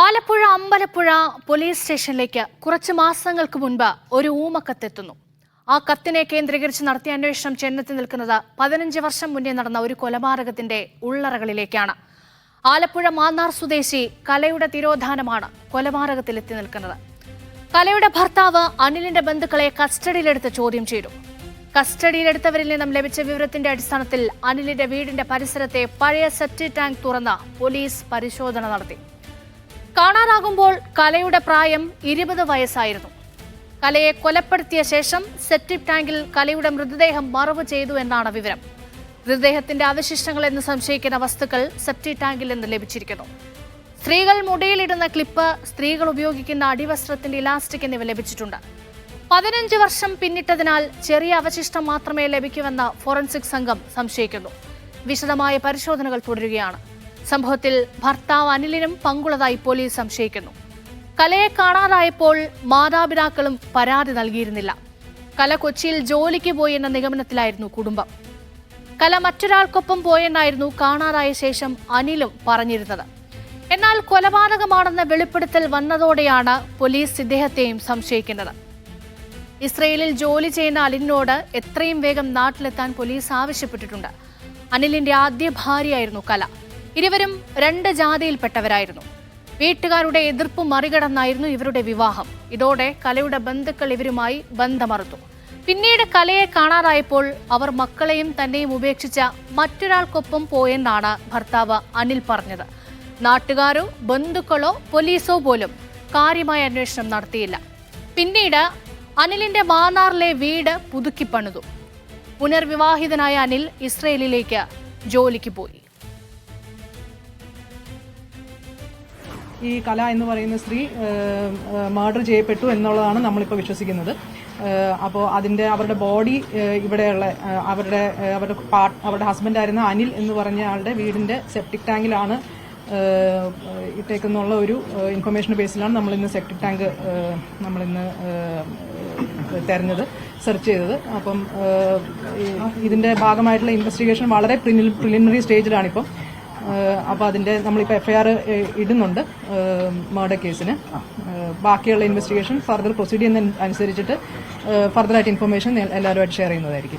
Alappuzha Ambalappuzha police സ്റ്റേഷനിലേക്ക് കുറച്ച് മാസങ്ങൾക്ക് മുൻപ് ഒരു ഊമക്കത്തെത്തുന്നു. ആ കത്തിനെ കേന്ദ്രീകരിച്ച് നടത്തിയ അന്വേഷണം ചെന്നെത്തി നിൽക്കുന്നത് 15 വർഷം മുന്നേ നടന്ന ഒരു കൊലപാതകത്തിന്റെ ഉള്ളറകളിലേക്കാണ്. ആലപ്പുഴ മാന്നാർ സ്വദേശി കലയുടെ തിരോധാനമാണ് കൊലപാതകത്തിലെത്തി നിൽക്കുന്നത്. കലയുടെ ഭർത്താവ് അനിലിന്റെ ബന്ധുക്കളെ കസ്റ്റഡിയിലെടുത്ത് ചോദ്യം ചെയ്തു. കസ്റ്റഡിയിലെടുത്തവരിൽ നിന്നും ലഭിച്ച വിവരത്തിന്റെ അടിസ്ഥാനത്തിൽ അനിലിന്റെ വീടിന്റെ പരിസരത്തെ പഴയ സെപ്റ്റിക് ടാങ്ക് തുറന്ന് പോലീസ് പരിശോധന നടത്തി. കാണാനാകുമ്പോൾ കലയുടെ പ്രായം 20 വയസ്സായിരുന്നു. കലയെ കൊലപ്പെടുത്തിയ ശേഷം സെപ്റ്റിക് ടാങ്കിൽ കലയുടെ മൃതദേഹം മറവ് ചെയ്തു എന്നാണ് വിവരം. മൃതദേഹത്തിന്റെ അവശിഷ്ടങ്ങൾ എന്ന് സംശയിക്കുന്ന വസ്തുക്കൾ സെപ്റ്റിക് ടാങ്കിൽ നിന്ന് ലഭിച്ചിരിക്കുന്നു. സ്ത്രീകൾ മുടിയിലിടുന്ന ക്ലിപ്പ്, സ്ത്രീകൾ ഉപയോഗിക്കുന്ന അടിവസ്ത്രത്തിന്റെ ഇലാസ്റ്റിക് എന്നിവ ലഭിച്ചിട്ടുണ്ട്. 15 വർഷം പിന്നിട്ടതിനാൽ ചെറിയ അവശിഷ്ടം മാത്രമേ ലഭിക്കൂവെന്ന് ഫോറൻസിക് സംഘം സംശയിക്കുന്നു. വിശദമായ പരിശോധനകൾ തുടരുകയാണ്. സംഭവത്തിൽ ഭർത്താവ് അനിലിനും പങ്കുള്ളതായി പോലീസ് സംശയിക്കുന്നു. കലയെ കാണാതായപ്പോൾ മാതാപിതാക്കളും പരാതി നൽകിയിരുന്നില്ല. കല കൊച്ചിയിൽ ജോലിക്ക് പോയി എന്ന നിഗമനത്തിലായിരുന്നു കുടുംബം. കല മറ്റൊരാൾക്കൊപ്പം പോയെന്നായിരുന്നു കാണാതായ ശേഷം അനിലും പറഞ്ഞിരുന്നത്. എന്നാൽ കൊലപാതകമാണെന്ന വെളിപ്പെടുത്തൽ വന്നതോടെയാണ് പോലീസ് ഇദ്ദേഹത്തെയും സംശയിക്കുന്നത്. ഇസ്രയേലിൽ ജോലി ചെയ്യുന്ന അനിലിനോട് എത്രയും വേഗം നാട്ടിലെത്താൻ പോലീസ് ആവശ്യപ്പെട്ടിട്ടുണ്ട്. അനിലിന്റെ ആദ്യ ഭാര്യയായിരുന്നു കല. ഇരുവരും 2 ജാതിയിൽപ്പെട്ടവരായിരുന്നു. വീട്ടുകാരുടെ എതിർപ്പ് മറികടന്നായിരുന്നു ഇവരുടെ വിവാഹം. ഇതോടെ കലയുടെ ബന്ധുക്കൾ ഇവരുമായി ബന്ധമറുത്തു. പിന്നീട് കലയെ കാണാതായപ്പോൾ അവർ മക്കളെയും തന്നെയും ഉപേക്ഷിച്ച മറ്റൊരാൾക്കൊപ്പം പോയെന്നാണ് ഭർത്താവ് അനിൽ പറഞ്ഞത്. നാട്ടുകാരോ ബന്ധുക്കളോ പോലീസോ പോലും കാര്യമായ അന്വേഷണം നടത്തിയില്ല. പിന്നീട് അനിലിന്റെ മാന്നാറിലെ വീട് പുതുക്കിപ്പണിതു. പുനർവിവാഹിതനായ അനിൽ ഇസ്രയേലിലേക്ക് ജോലിക്ക് പോയി. ഈ കല എന്ന് പറയുന്ന സ്ത്രീ മർഡർ ചെയ്യപ്പെട്ടു എന്നുള്ളതാണ് നമ്മളിപ്പോൾ വിശ്വസിക്കുന്നത്. അപ്പോൾ അവരുടെ ബോഡി ഇവിടെയുള്ള അവരുടെ ഹസ്ബൻഡായിരുന്ന അനിൽ എന്ന് പറഞ്ഞ ആളുടെ വീടിന്റെ സെപ്റ്റിക് ടാങ്കിലാണ് ഇട്ടേക്കുന്നുള്ള ഒരു ഇൻഫർമേഷൻ ബേസിലാണ് നമ്മളിന്ന് സെപ്റ്റിക് ടാങ്ക് സെർച്ച് ചെയ്തത്. അപ്പം ഇതിന്റെ ഭാഗമായിട്ടുള്ള ഇൻവെസ്റ്റിഗേഷൻ വളരെ പ്രിലിമിനറി സ്റ്റേജിലാണിപ്പം. അപ്പോൾ നമ്മളിപ്പോൾ FIR ഇടുന്നുണ്ട് മർഡർ കേസിന്. ബാക്കിയുള്ള ഇൻവെസ്റ്റിഗേഷൻ ഫർദർ പ്രൊസീഡ് ചെയ്യുന്ന അനുസരിച്ചിട്ട് ഫർദറായിട്ട് ഇൻഫർമേഷൻ എല്ലാവരുമായിട്ട് ഷെയർ ചെയ്യുന്നതായിരിക്കും.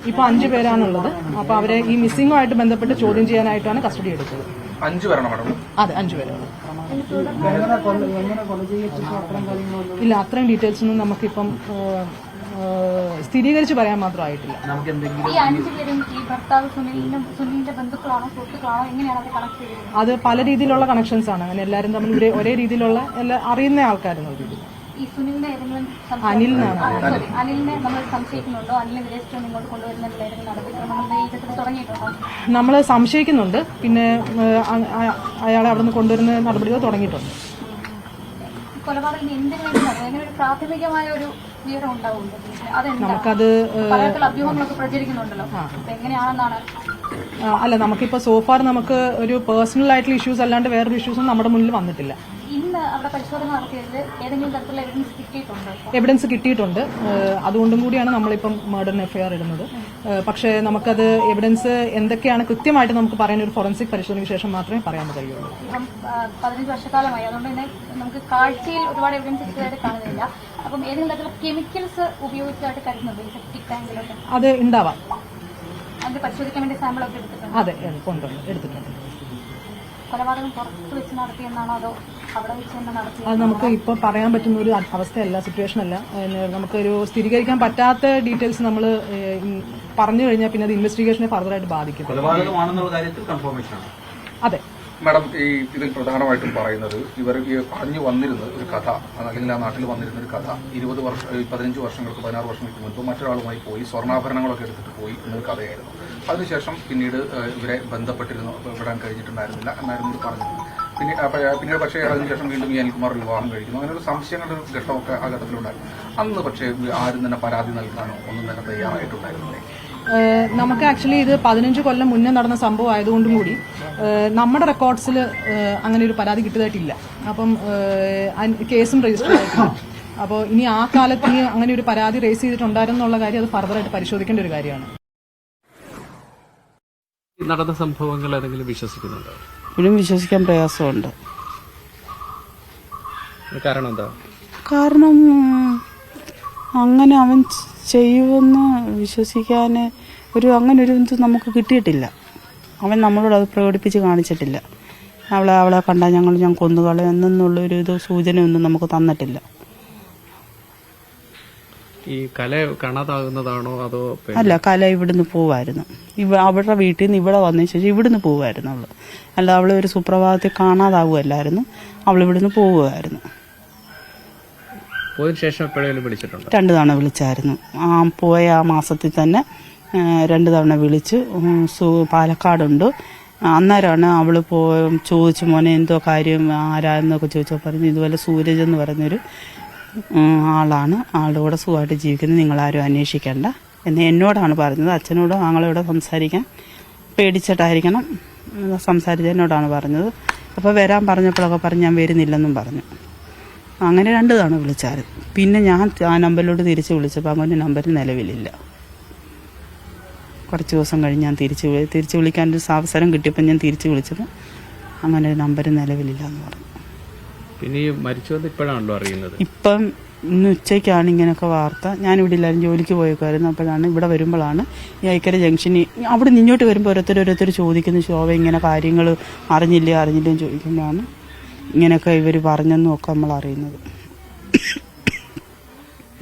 ഇപ്പോൾ 5 പേരാണുള്ളത്. അപ്പോൾ അവരെ ഈ മിസ്സിംഗുമായിട്ട് ബന്ധപ്പെട്ട് ചോദ്യം ചെയ്യാനായിട്ടാണ് കസ്റ്റഡി എടുത്തത്. 5 പേരാണോ മാഡം? അതെ, 5 പേരാണ്. ഇല്ല, അത്രയും ഡീറ്റെയിൽസ് ഒന്നും നമുക്കിപ്പം സ്ഥിരീകരിച്ച് പറയാൻ മാത്രമായിട്ടില്ല. അത് പല രീതിയിലുള്ള കണക്ഷൻസ് ആണ്. അങ്ങനെ എല്ലാവരും തമ്മിൽ ഒരേ രീതിയിലുള്ള അറിയുന്ന ആൾക്കാരെന്ന് പറയുന്നത്. അനിലിനാണ്. നമ്മൾ സംശയിക്കുന്നുണ്ട്. പിന്നെ അയാളെ അവിടെ നിന്ന് കൊണ്ടുവരുന്ന നടപടികൾ തുടങ്ങിയിട്ടുണ്ട്. നമുക്കത് അല്ല, നമുക്കിപ്പോ സോഫാർ നമുക്ക് ഒരു പേഴ്സണൽ ആയിട്ടുള്ള ഇഷ്യൂസ് അല്ലാണ്ട് വേറൊരു ഇഷ്യൂസും നമ്മുടെ മുന്നിൽ വന്നിട്ടില്ല. എവിഡൻസ് കിട്ടിയിട്ടുണ്ട്. അതുകൊണ്ടും കൂടിയാണ് നമ്മളിപ്പം മർഡറിന് FIR ഇടുന്നത്. പക്ഷേ നമുക്കത് എവിഡൻസ് എന്തൊക്കെയാണ് കൃത്യമായിട്ട് നമുക്ക് പറയാൻ ഒരു ഫോറൻസിക് പരിശോധനയ്ക്ക് ശേഷം മാത്രമേ പറയാൻ കഴിയുള്ളൂ. 15 വർഷക്കാലമായി, അതുകൊണ്ട് തന്നെ നമുക്ക് കാഴ്ചയിൽ ഒരുപാട് എവിഡൻസ് കിട്ടിയതായിട്ട് കാണുന്നില്ല. അപ്പം ഏതെങ്കിലും തരത്തിലുള്ള കെമിക്കൽസ് ഉപയോഗിച്ചതായിട്ട് കരുതുന്നുണ്ട് ഈ സെപ്റ്റിക് ടാങ്കിലൊക്കെ? അത് ഉണ്ടാവാം. അത് പരിശോധിക്കാൻ വേണ്ടി സാമ്പിളൊക്കെ എടുത്തിട്ടുണ്ട്? അതെ, എടുത്തിട്ടുണ്ട്. കൊലപാതകം പുറത്ത് വെച്ച് നടത്തിയെന്നാണോ അതോ അവിടെ വെച്ച് തന്നെ നടത്തി? അത് നമുക്ക് ഇപ്പോൾ പറയാൻ പറ്റുന്ന ഒരു അവസ്ഥയല്ല, സിറ്റുവേഷൻ അല്ല. നമുക്കൊരു സ്ഥിരീകരിക്കാൻ പറ്റാത്ത ഡീറ്റെയിൽസ് നമ്മൾ പറഞ്ഞു കഴിഞ്ഞാൽ പിന്നെ അത് ഇൻവെസ്റ്റിഗേഷനെ ഫർദറായിട്ട് ബാധിക്കും. അതെ മാഡം, ഇതിൽ പ്രധാനമായിട്ടും പറയുന്നത് ഇവർ പറഞ്ഞു വന്നിരുന്ന ഒരു കഥ, അല്ലെങ്കിൽ ആ നാട്ടിൽ വന്നിരുന്ന ഒരു കഥ 15 വർഷങ്ങൾക്ക് 16 വർഷങ്ങൾക്ക് മുൻപ് മറ്റൊരാളുമായി പോയി സ്വർണ്ണാഭരണങ്ങളൊക്കെ എടുത്തിട്ട് പോയി എന്നൊരു കഥയായിരുന്നു. അതിനുശേഷം പിന്നീട് ഇവരെ വിടാൻ കഴിഞ്ഞിട്ടുണ്ടായിരുന്നില്ല എന്നായിരുന്നു ഇവർ പറഞ്ഞത്. പിന്നീട് പക്ഷേ അതിനുശേഷം വീണ്ടും ഈ അനിൽകുമാർ വിവാഹം കഴിക്കുന്നു. അങ്ങനെ ഒരു സംശയങ്ങളുടെ ഒരു ഘട്ടമൊക്കെ ആ ഘട്ടത്തിലുണ്ടായിരുന്നു. അന്ന് പക്ഷേ ആരും തന്നെ പരാതി നൽകാനോ ഒന്നും തന്നെ തയ്യാറായിട്ടുണ്ടായിരുന്നില്ലേ? നമുക്ക് ആക്ച്വലി ഇത് 15 കൊല്ലം മുന്നേ നടന്ന സംഭവം ആയതുകൊണ്ടും കൂടി നമ്മുടെ റെക്കോർഡ്സിൽ അങ്ങനെ ഒരു പരാതി കിട്ടിയതായിട്ടില്ല. അപ്പം കേസും രജിസ്റ്റർ ആയിട്ടില്ല. അപ്പോൾ ഇനി ആ കാലത്ത് അങ്ങനെ ഒരു പരാതി റേസ് ചെയ്തിട്ടുണ്ടായിരുന്നുള്ള കാര്യം അത് ഫർദറായിട്ട് പരിശോധിക്കേണ്ട ഒരു കാര്യമാണ്. നടന്ന സംഭവങ്ങൾ ഏതെങ്കിലും വിശ്വസിക്കുന്നുണ്ടോ? ഇപ്പോഴും വിശ്വസിക്കാൻ പ്രയാസമുണ്ട്. കാരണം എന്താ? കാരണം അങ്ങനെ അവൻ ചെയ്യുമെന്ന് വിശ്വസിക്കാൻ അങ്ങനെ ഒരു ഇത് നമുക്ക് കിട്ടിയിട്ടില്ല. അവൻ നമ്മളോട് അത് പ്രകടിപ്പിച്ച് കാണിച്ചിട്ടില്ല. അവളെ കണ്ടാൽ ഞാൻ കൊന്നുകളയും എന്നുള്ളൊരു ഇത് സൂചനയൊന്നും നമുക്ക് തന്നിട്ടില്ല. ഈ കല കാണാതാകുന്നതാണോ അതോ അല്ല, കല ഇവിടുന്ന് പോവായിരുന്നു. അവരുടെ വീട്ടിൽ നിന്ന് ഇവിടെ വന്നതിന് ശേഷം ഇവിടുന്ന് പോവായിരുന്നു അവള്. അല്ല, അവള് ഒരു സുപ്രഭാതത്തിൽ കാണാതാവുമല്ലായിരുന്നു, അവൾ ഇവിടുന്ന് പോവുമായിരുന്നു. പോയതിനു ശേഷം എപ്പോഴെങ്കിലും വിളിച്ചിട്ടുണ്ടോ? 2 തവണ വിളിച്ചായിരുന്നു. പോയ ആ മാസത്തിൽ തന്നെ 2 തവണ വിളിച്ചു. പാലക്കാടുണ്ട്. അന്നേരമാണ് അവൾ ചോദിച്ചു, മോനെ എന്തോ കാര്യം, ആരാന്നൊക്കെ ചോദിച്ചപ്പോൾ പറഞ്ഞു ഇതുപോലെ സൂരജ് എന്ന് പറഞ്ഞൊരു ആളാണ്, ആളുടെ കൂടെ സുഖമായിട്ട് ജീവിക്കുന്നത്, നിങ്ങളാരും അന്വേഷിക്കേണ്ട എന്ന് എന്നോടാണ് പറഞ്ഞത്. അച്ഛനോടും ആങ്ങളോടും സംസാരിക്കാൻ പേടിച്ചിട്ടായിരിക്കണം സംസാരിച്ചത്, എന്നോടാണ് പറഞ്ഞത്. അപ്പോൾ വരാൻ പറഞ്ഞപ്പോഴൊക്കെ പറഞ്ഞ് ഞാൻ വരുന്നില്ലെന്നും പറഞ്ഞു. അങ്ങനെ 2 തവണ വിളിച്ചായിരുന്നു. പിന്നെ ഞാൻ ആ നമ്പറിലോട്ട് തിരിച്ച് വിളിച്ചപ്പോൾ അങ്ങനെ നമ്പർ നിലവിലില്ല. കുറച്ച് ദിവസം കഴിഞ്ഞ് ഞാൻ തിരിച്ച് വിളിക്കാനൊരു അവസരം കിട്ടിയപ്പോൾ ഞാൻ തിരിച്ച് വിളിച്ചപ്പോൾ അങ്ങനെ ഒരു നമ്പർ നിലവിലില്ല എന്ന് പറഞ്ഞു. പിന്നെ ഈ മരിച്ചത് ഇപ്പോഴാണല്ലോ അറിയുന്നത്? ഇപ്പം ഇന്ന് ഉച്ചയ്ക്കാണ് ഇങ്ങനെയൊക്കെ വാർത്ത. ഞാനിവിടെ ഇല്ലായിരുന്നു, ജോലിക്ക് പോയേക്കായിരുന്നു. അപ്പോഴാണ് ഇവിടെ വരുമ്പോഴാണ് ഈ ഐക്കര ജംഗ്ഷനിൽ അവിടെ ഇങ്ങോട്ട് വരുമ്പോൾ ഓരോരുത്തർ ചോദിക്കുന്നു, ശോഭ ഇങ്ങനെ കാര്യങ്ങൾ അറിഞ്ഞില്ലെന്ന് ചോദിക്കുമ്പോഴാണ് ഇങ്ങനെയൊക്കെ ഇവർ പറഞ്ഞെന്നും ഒക്കെ നമ്മൾ അറിയുന്നത്.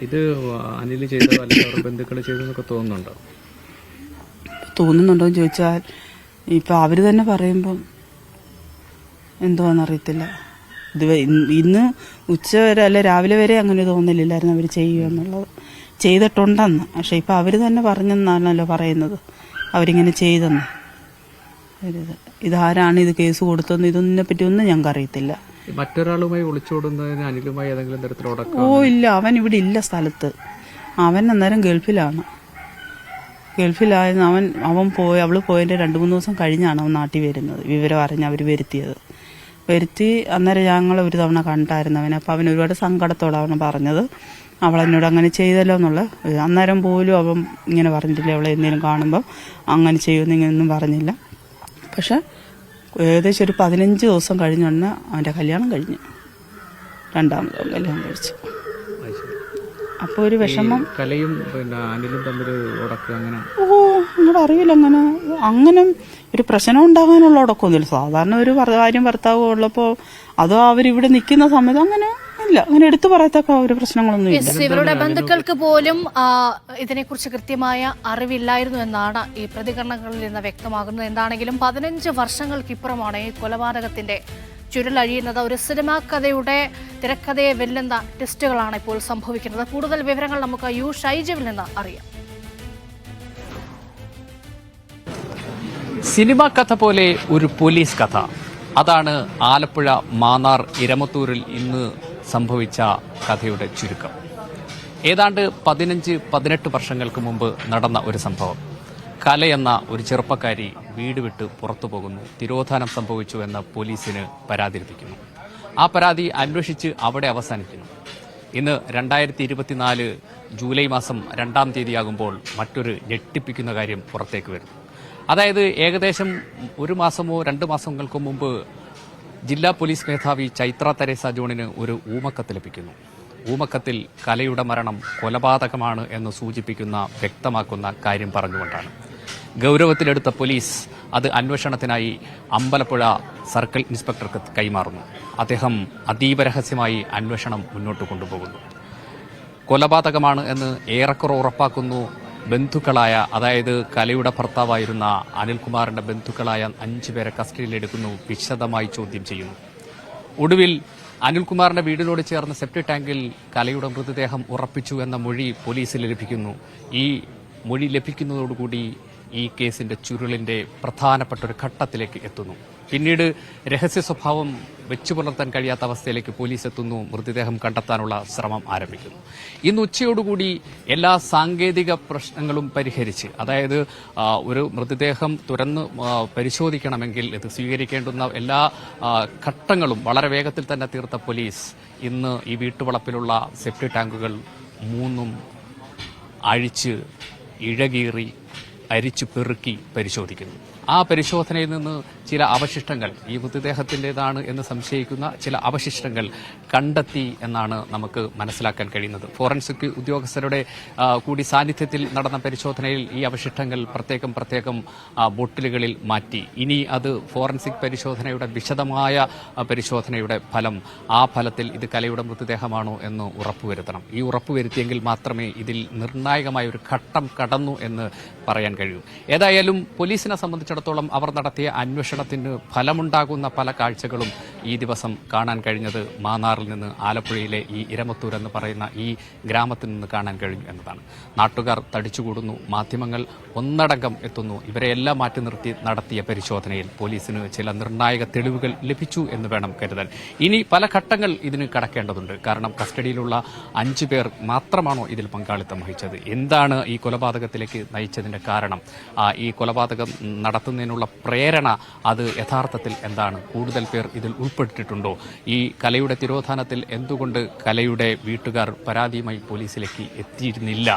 ഇത് അനിൽ ചെയ്തോ അല്ലെങ്കിൽ അവരുടെ ബന്ധുക്കൾ ചെയ്തെന്നൊക്കെ തോന്നുന്നുണ്ടോ? തോന്നുന്നുണ്ടോ എന്ന് ചോദിച്ചാൽ ഇപ്പം അവർ തന്നെ പറയുമ്പം എന്തുവാണെന്നറിയത്തില്ല. ഇന്ന് ഉച്ച വരെ അല്ല രാവിലെ വരെ അങ്ങനെ തോന്നലില്ലായിരുന്നു അവർ ചെയ്യുമെന്നുള്ളത്. ചെയ്തിട്ടുണ്ടെന്ന്. പക്ഷെ ഇപ്പം അവർ തന്നെ പറഞ്ഞെന്നാണല്ലോ പറയുന്നത്, അവരിങ്ങനെ ചെയ്തെന്ന്. ഇതാരാണ് ഇത് കേസ് കൊടുത്തതെന്ന് ഇതിനെ പറ്റി ഒന്നും ഞങ്ങൾക്ക് അറിയത്തില്ല. മറ്റൊരാളുമായി ഒളിച്ചോടുന്നതിന് അനിലുമായി ഏതെങ്കിലും തരത്തിലുള്ള ഇല്ല, അവൻ ഇവിടെ ഇല്ല സ്ഥലത്ത്. അവൻ അന്നേരം ഗൾഫിലായിരുന്നു. അവള് പോയതിൻ്റെ 2-3 ദിവസം കഴിഞ്ഞാണ് അവൻ നാട്ടിൽ വരുന്നത്. വിവരം അറിഞ്ഞ് അവർ വരുത്തി. അന്നേരം ഞങ്ങൾ ഒരു തവണ കണ്ടായിരുന്നു അവനെ. അപ്പോൾ അവൻ ഒരുപാട് സങ്കടത്തോടെ അവന് പറഞ്ഞത് അവളെന്നോട് അങ്ങനെ ചെയ്തല്ലോ എന്നുള്ള. അന്നേരം പോലും അവൻ ഇങ്ങനെ പറഞ്ഞിട്ടില്ല, അവളെ എന്തെങ്കിലും കാണുമ്പോൾ അങ്ങനെ ചെയ്യുമെന്ന് ഇങ്ങനെയൊന്നും പറഞ്ഞില്ല. പക്ഷെ ഏകദേശം ഒരു 15 ദിവസം കഴിഞ്ഞുടനെ അവൻ്റെ കല്യാണം കഴിഞ്ഞു. 2ാമത് കല്യാണം കഴിച്ചു. അപ്പോൾ ഒരു വിഷമം. കലയും പിന്നെ അനിലും തമ്മിൽ അങ്ങനെ നിങ്ങളുടെ അറിയില്ല. അങ്ങനെ ഒരു പ്രശ്നം ഉണ്ടാകാനുള്ള ഉടക്കമൊന്നുമില്ല. സാധാരണ ഒരു ഭർത്താവ് ഉള്ളപ്പോൾ അതോ അവരിവിടെ നിൽക്കുന്ന സമയത്ത് അങ്ങനെ ഇല്ല, അങ്ങനെ എടുത്തു പറയത്തക്ക ഒരു പ്രശ്നങ്ങളൊന്നും ഇല്ല. ഇവരുടെ ബന്ധുക്കൾക്ക് പോലും ഇതിനെക്കുറിച്ച് കൃത്യമായ അറിവില്ലായിരുന്നു എന്നാണ് ഈ പ്രതികരണങ്ങളിൽ നിന്ന് വ്യക്തമാകുന്നത്. എന്താണെങ്കിലും 15 വർഷങ്ങൾക്കിപ്പുറമാണ് ഈ കൊലപാതകത്തിന്റെ ചുരുളഴിയുന്നത്. ഒരു സിനിമാ കഥയുടെ തിരക്കഥയെ വെല്ലുന്ന ടെസ്റ്റുകളാണ് ഇപ്പോൾ സംഭവിക്കുന്നത്. കൂടുതൽ വിവരങ്ങൾ നമുക്ക് യു ഷൈജുവിൽ നിന്ന് അറിയാം. സിനിമാ കഥ പോലെ ഒരു പോലീസ് കഥ. അതാണ് ആലപ്പുഴ മാന്നാർ ഇരമത്തൂരിൽ ഇന്ന് സംഭവിച്ച കഥയുടെ ചുരുക്കം. ഏതാണ്ട് 15-18 വർഷങ്ങൾക്ക് മുമ്പ് നടന്ന ഒരു സംഭവം. കല എന്ന ഒരു ചെറുപ്പക്കാരി വീട് വിട്ട് പുറത്തു പോകുന്നു. തിരോധാനം സംഭവിച്ചു എന്ന് പോലീസിന് പരാതി ലഭിക്കുന്നു. ആ പരാതി അന്വേഷിച്ച് അവിടെ അവസാനിക്കുന്നു. ഇന്ന് 2024 ജൂലൈ മാസം 2-ാം തീയതിയാകുമ്പോൾ മറ്റൊരു ഞെട്ടിപ്പിക്കുന്ന കാര്യം പുറത്തേക്ക് വരുന്നു. അതായത് ഏകദേശം 1 മാസമോ 2 മാസങ്ങൾക്കോ മുമ്പ് ജില്ലാ പോലീസ് മേധാവി ചൈത്ര തെരേസ ജോണിന് ഒരു ഊമക്കത്ത് ലഭിക്കുന്നു. ഊമക്കത്തിൽ കലയുടെ മരണം കൊലപാതകമാണ് എന്ന് സൂചിപ്പിക്കുന്ന വ്യക്തമാക്കുന്ന കാര്യം പറഞ്ഞുകൊണ്ടാണ്. ഗൗരവത്തിലെടുത്ത പോലീസ് അത് അന്വേഷണത്തിനായി അമ്പലപ്പുഴ സർക്കിൾ ഇൻസ്പെക്ടർക്ക് കൈമാറുന്നു. അദ്ദേഹം അതീവ രഹസ്യമായി അന്വേഷണം മുന്നോട്ട് കൊണ്ടുപോകുന്നു. കൊലപാതകമാണ് എന്ന് ഏറെക്കുറെ ഉറപ്പാക്കുന്നു ബന്ധുക്കളായ, അതായത് കലയുടെ ഭർത്താവായിരുന്ന അനിൽകുമാറിന്റെ ബന്ധുക്കളായ 5 പേരെ കസ്റ്റഡിയിലെടുക്കുന്നു. വിശദമായി ചോദ്യം ചെയ്യുന്നു. ഒടുവിൽ അനിൽകുമാറിന്റെ വീടിനോട് ചേർന്ന സെപ്റ്റി ടാങ്കിൽ കലയുടെ മൃതദേഹം ഉറപ്പിച്ചു എന്ന മൊഴി പോലീസിൽ ലഭിക്കുന്നു. ഈ മൊഴി ലഭിക്കുന്നതോടുകൂടി ഈ കേസിന്റെ ചുരുളിന്റെ പ്രധാനപ്പെട്ട ഒരു ഘട്ടത്തിലേക്ക് എത്തുന്നു. പിന്നീട് രഹസ്യ സ്വഭാവം വെച്ചു പുലർത്താൻ കഴിയാത്ത അവസ്ഥയിലേക്ക് പോലീസ് എത്തുന്നു. മൃതദേഹം കണ്ടെത്താനുള്ള ശ്രമം ആരംഭിക്കുന്നു. ഇന്ന് ഉച്ചയോടുകൂടി എല്ലാ സാങ്കേതിക പ്രശ്നങ്ങളും പരിഹരിച്ച്, അതായത് ഒരു മൃതദേഹം തുറന്ന് പരിശോധിക്കണമെങ്കിൽ ഇത് സ്വീകരിക്കേണ്ടുന്ന എല്ലാ ഘട്ടങ്ങളും വളരെ വേഗത്തിൽ തന്നെ തീർത്ത പോലീസ് ഇന്ന് ഈ വീട്ടുവളപ്പിലുള്ള സെപ്റ്റി ടാങ്കുകൾ 3 അഴിച്ച് ഇഴകീറി അരിച്ചു പെറുക്കി പരിശോധിക്കുന്നു. ആ പരിശോധനയിൽ നിന്ന് ചില അവശിഷ്ടങ്ങൾ ഈ മൃതദേഹത്തിൻ്റെതാണ് എന്ന് സംശയിക്കുന്ന ചില അവശിഷ്ടങ്ങൾ കണ്ടെത്തി എന്നാണ് നമുക്ക് മനസ്സിലാക്കാൻ കഴിയുന്നത്. ഫോറൻസിക് ഉദ്യോഗസ്ഥരുടെ കൂടി സാന്നിധ്യത്തിൽ നടന്ന പരിശോധനയിൽ ഈ അവശിഷ്ടങ്ങൾ പ്രത്യേകം ബോട്ടിലുകളിൽ മാറ്റി. ഇനി അത് ഫോറൻസിക് പരിശോധനയുടെ വിശദമായ പരിശോധനയുടെ ഫലം, ആ ഫലത്തിൽ ഇത് കലയുടെ മൃതദേഹമാണോ എന്ന് ഉറപ്പുവരുത്തണം. ഈ ഉറപ്പുവരുത്തിയെങ്കിൽ മാത്രമേ ഇതിൽ നിർണായകമായ ഒരു ഘട്ടം കടന്നു എന്ന് പറയാൻ കഴിയൂ. ഏതായാലും പോലീസിനെ സംബന്ധിച്ചിടത്തോളം അവർ നടത്തിയ അന്വേഷണത്തിന് ഫലമുണ്ടാകുന്ന പല കാഴ്ചകളും ഈ ദിവസം കാണാൻ കഴിഞ്ഞത് മാന്നാറിൽ നിന്ന് ആലപ്പുഴയിലെ ഈ ഇരമത്തൂർ എന്ന് പറയുന്ന ഈ ഗ്രാമത്തിൽ നിന്ന് കാണാൻ കഴിഞ്ഞു എന്നതാണ്. നാട്ടുകാർ തടിച്ചുകൂടുന്നു, മാധ്യമങ്ങൾ ഒന്നടങ്കം എത്തുന്നു. ഇവരെല്ലാം മാറ്റി നിർത്തി നടത്തിയ പരിശോധനയിൽ പോലീസിന് ചില നിർണായക തെളിവുകൾ ലഭിച്ചു എന്ന് വേണം കരുതാൻ. ഇനി പല ഘട്ടങ്ങൾ ഇതിന് കടക്കേണ്ടതുണ്ട്. കാരണം കസ്റ്റഡിയിലുള്ള 5 പേർ മാത്രമാണോ ഇതിൽ പങ്കാളിത്തം വഹിച്ചത്? എന്താണ് ഈ കൊലപാതകത്തിലേക്ക് നയിച്ചതിന്റെ കാരണം? ഈ കൊലപാതകം നടത്തുന്നതിനുള്ള പ്രേരണ അത് യഥാർത്ഥത്തിൽ എന്താണ്? കൂടുതൽ പേർ ഇതിൽ ഉൾപ്പെട്ടിട്ടുണ്ടോ? ഈ കലയുടെ തിരോധാനത്തിൽ എന്തുകൊണ്ട് കലയുടെ വീട്ടുകാർ പരാതിയുമായി പോലീസിലേക്ക് എത്തിയിരുന്നില്ല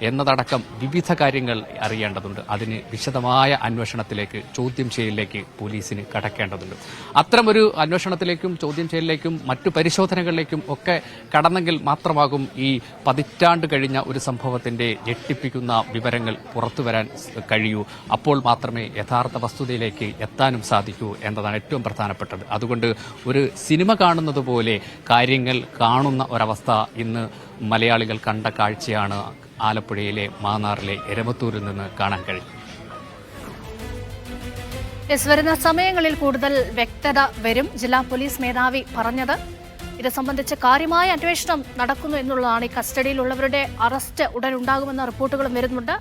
എന്നതടക്കം വിവിധ കാര്യങ്ങൾ അറിയേണ്ടതുണ്ട്. അതിന് വിശദമായ അന്വേഷണത്തിലേക്ക്, ചോദ്യം ചെയ്യലിലേക്ക് പോലീസിന് കടക്കേണ്ടതുണ്ട്. അത്തരമൊരു അന്വേഷണത്തിലേക്കും ചോദ്യം ചെയ്യലിലേക്കും മറ്റു പരിശോധനകളിലേക്കും ഒക്കെ കടന്നെങ്കിൽ മാത്രമാകും ഈ പതിറ്റാണ്ട് കഴിഞ്ഞ ഒരു സംഭവത്തിന്റെ ഞെട്ടിപ്പിക്കുന്ന വിവരങ്ങൾ പുറത്തുവരാൻ കഴിയൂ. അപ്പോൾ മാത്രമേ യഥാർത്ഥ വസ്തുതയിലേക്ക് എത്താനും സാധിക്കൂ എന്നതാണ് ഏറ്റവും പ്രധാനപ്പെട്ടത്. അതുകൊണ്ട് ഒരു സിനിമ കാണുന്നത് പോലെ കാര്യങ്ങൾ കാണുന്ന ഒരവസ്ഥ ഇന്ന് മലയാളികൾ കണ്ട കാഴ്ചയാണ് ആലപ്പുഴയിലെ മാന്നാറിലെ എരമത്തൂരിൽ നിന്ന് കാണാൻ കഴിയും. വരുന്ന സമയങ്ങളിൽ കൂടുതൽ വ്യക്തത വരും. ജില്ലാ പോലീസ് മേധാവി പറഞ്ഞത് ഇത് സംബന്ധിച്ച് കാര്യമായ അന്വേഷണം നടക്കുന്നു എന്നുള്ളതാണ്. ഈ കസ്റ്റഡിയിലുള്ളവരുടെ അറസ്റ്റ് ഉടൻ ഉണ്ടാകുമെന്ന റിപ്പോർട്ടുകളും വരുന്നുണ്ട്.